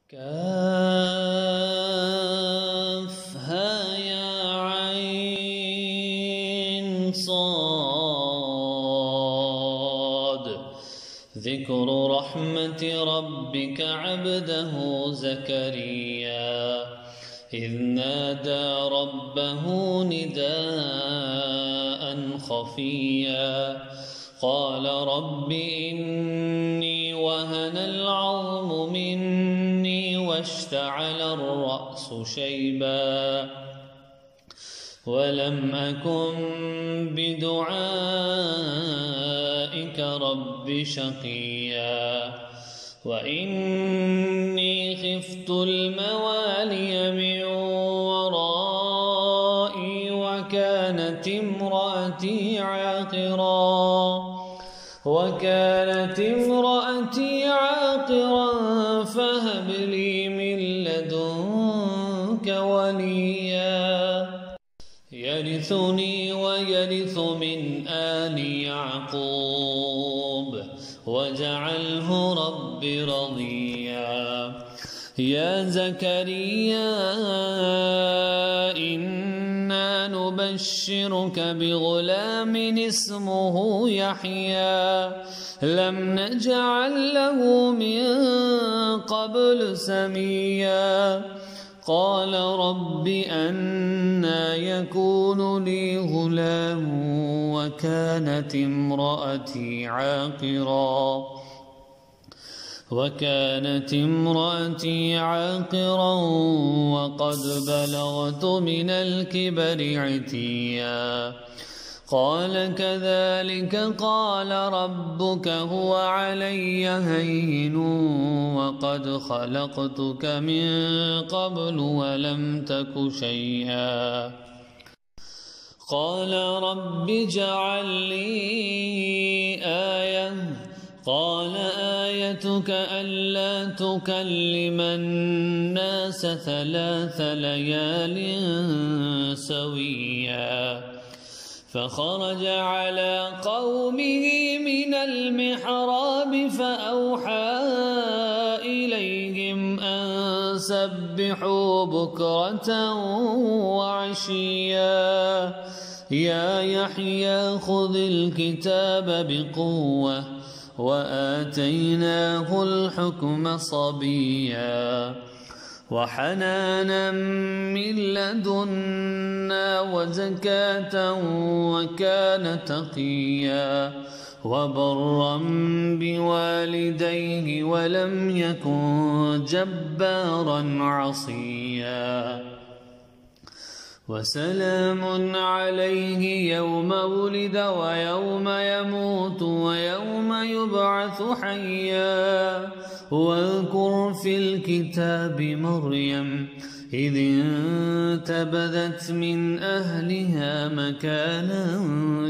كافها يا عين صاد. ذكر رحمة ربك عبده زكريا إذ نادى ربه نداء خفيا قال رب إني وهن العظم مني واشتعل الرأس شيبا ولم أكن بدعائك رب شقيا وإني خفت الموالي من ورائي وكانت امرأتي عاقرا فهب لي من لدنك وليا يرثني ويرث من آل يعقوب واجعله رب رضيا. يا زكريا إنا نبشرك بغلام اسمه يحيى لم نجعل له من قبل سميا قال رب أنى يكون لي غلام وكانت امرأتي عاقرا وقد بلغت من الكبر عتيا قال كذلك قال ربك هو علي هين وقد خلقتك من قبل ولم تك شيئا قال رب اجعل لي آية قال آيتك ألا تكلم الناس 3 ليال سويا فخرج على قومه من المحراب فأوحى إليهم أن سبحوا بكرة وعشيا يا يحيى خذ الكتاب بقوة وآتيناه الحكم صبيا وحنانا من لدنا وزكاة وكان تقيا وبرا بوالديه ولم يكن جبارا عصيا وسلام عليه يوم ولد ويوم يموت ويوم يبعث حيا واذكر في الكتاب مريم إذ انتبذت من أهلها مكانا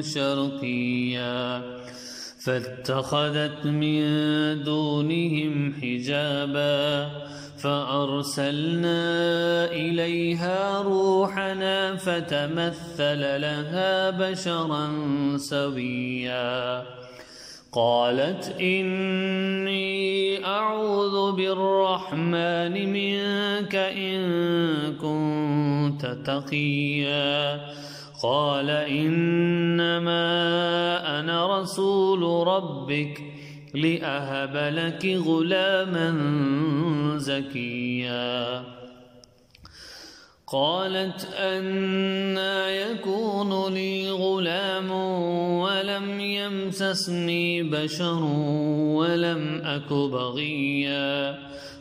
شرقيا فاتخذت من دونهم حجابا فأرسلنا إليها روحنا فتمثل لها بشرا سويا قالت إني أعوذ بالرحمن منك إن كنت تقيا قال إنما أنا رسول ربك لأهب لك غلاما زكيا قالت أنى يكون لي غلام ولم يمسسني بشر ولم أك بغيا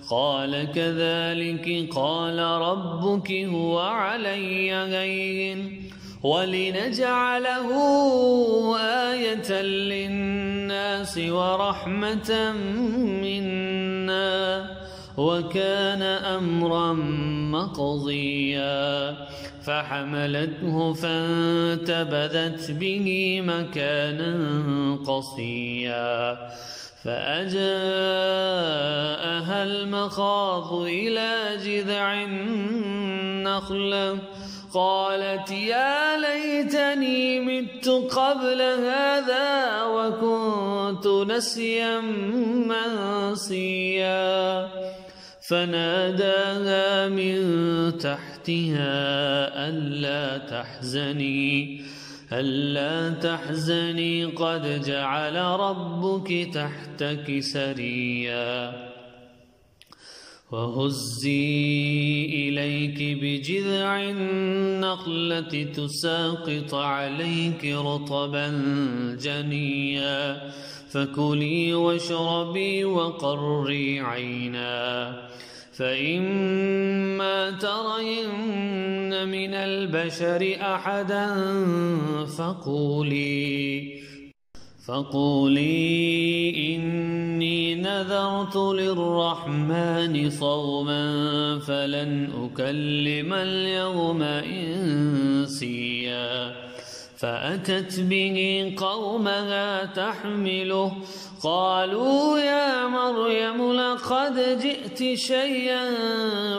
قال كذلك قال ربك هو علي هين ولنجعله آية للناس ورحمة منا وكان أمرا مقضيا فحملته فانتبذت به مكانا قصيا فأجاءها المخاض إلى جذع النخلة قالت يا ليتني مت قبل هذا وكنت نسيا منسيا فناداها من تحتها ألا تحزني قد جعل ربك تحتك سريا وهزي إليك بجذع النخلة تساقط عليك رطبا جنيا فكلي واشربي وقري عينا فإما ترين من البشر أحدا فقولي إني نذرت للرحمن صوما فلن أكلم اليوم إنسيا فأتت به قومها تحمله قالوا يا مريم لقد جئت شيئا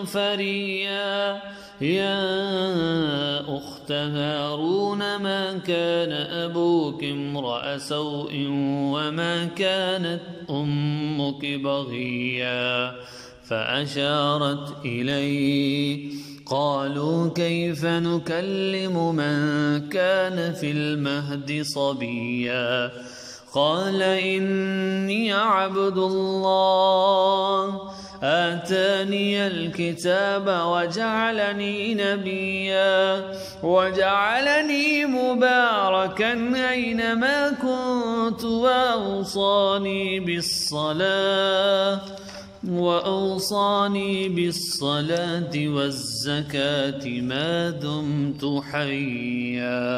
فريا يا أخت هارون ما كان أبوك امرأ سوء وما كانت أمك بغيا فأشارت إليه قالوا كيف نكلم من كان في المهد صبيا قال إني عبد الله آتاني الكتاب وجعلني نبيا وجعلني مباركا أينما كنت وأوصاني بالصلاة والزكاة ما دمت حيا